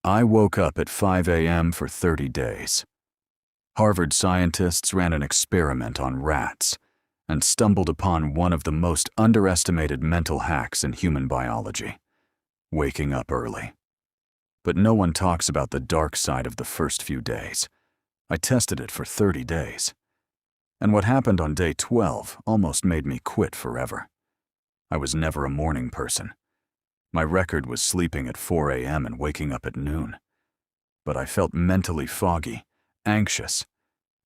I woke up at 5 a.m. for 30 days. Harvard scientists ran an experiment on rats and stumbled upon one of the most underestimated mental hacks in human biology: waking up early. But no one talks about the dark side of the first few days. I tested it for 30 days. And what happened on day 12 almost made me quit forever. I was never a morning person. My record was sleeping at 4 a.m. and waking up at noon. But I felt mentally foggy, anxious,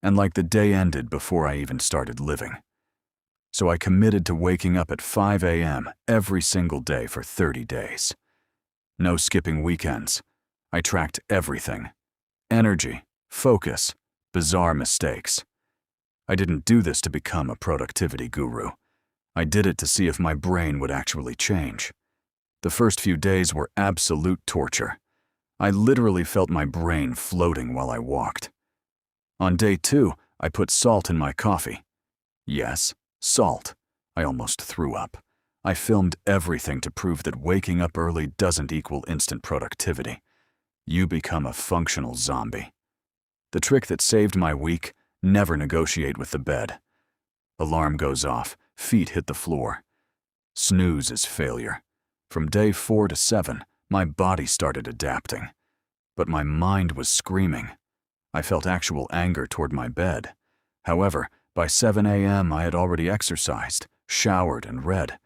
and like the day ended before I even started living. So I committed to waking up at 5 a.m. every single day for 30 days. No skipping weekends. I tracked everything: energy, focus, bizarre mistakes. I didn't do this to become a productivity guru. I did it to see if my brain would actually change. The first few days were absolute torture. I literally felt my brain floating while I walked. On day 2, I put salt in my coffee. Yes, salt. I almost threw up. I filmed everything to prove that waking up early doesn't equal instant productivity. You become a functional zombie. The trick that saved my week: never negotiate with the bed. Alarm goes off, feet hit the floor. Snooze is failure. From day 4 to 7, my body started adapting. But my mind was screaming. I felt actual anger toward my bed. However, by 7 a.m. I had already exercised, showered, and read.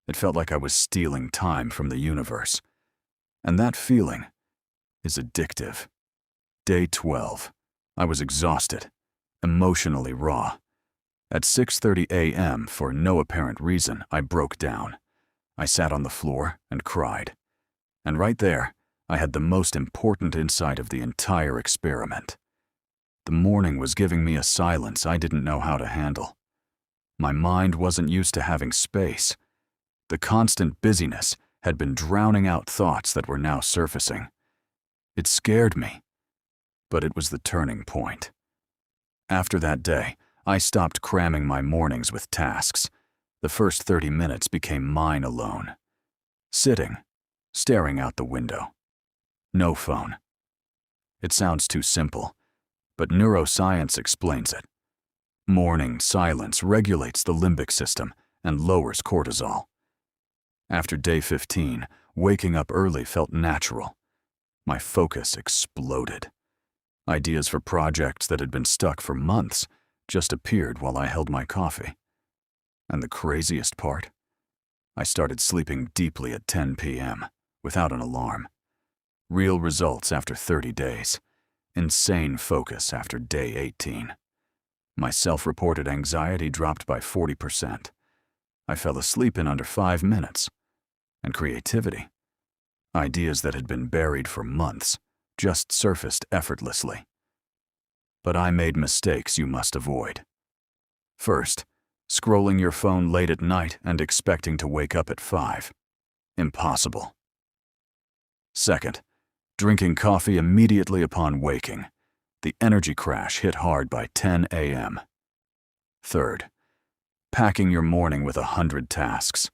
It felt like I was stealing time from the universe. And that feeling is addictive. Day 12. I was exhausted, emotionally raw. At 6:30 a.m., for no apparent reason, I broke down. I sat on the floor and cried. And right there, I had the most important insight of the entire experiment. The morning was giving me a silence I didn't know how to handle. My mind wasn't used to having space. The constant busyness had been drowning out thoughts that were now surfacing. It scared me, but it was the turning point. After that day, I stopped cramming my mornings with tasks. The first 30 minutes became mine alone. Sitting, staring out the window. No phone. It sounds too simple, but neuroscience explains it. Morning silence regulates the limbic system and lowers cortisol. After day 15, waking up early felt natural. My focus exploded. Ideas for projects that had been stuck for months just appeared while I held my coffee. And the craziest part? I started sleeping deeply at 10 p.m. without an alarm. Real results after 30 days. Insane focus after day 18. My self-reported anxiety dropped by 40%. I fell asleep in under 5 minutes. And creativity. Ideas that had been buried for months just surfaced effortlessly. But I made mistakes you must avoid. First, scrolling your phone late at night and expecting to wake up at 5. Impossible. Second, drinking coffee immediately upon waking. The energy crash hit hard by 10 a.m. Third, packing your morning with 100 tasks.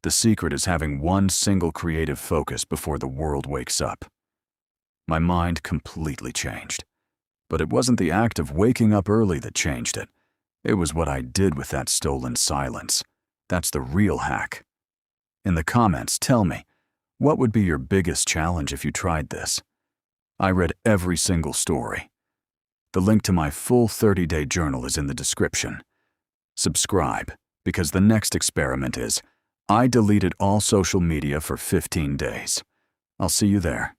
The secret is having one single creative focus before the world wakes up. My mind completely changed. But it wasn't the act of waking up early that changed it. It was what I did with that stolen silence. That's the real hack. In the comments, tell me, what would be your biggest challenge if you tried this? I read every single story. The link to my full 30-day journal is in the description. Subscribe, because the next experiment is, I deleted all social media for 15 days. I'll see you there.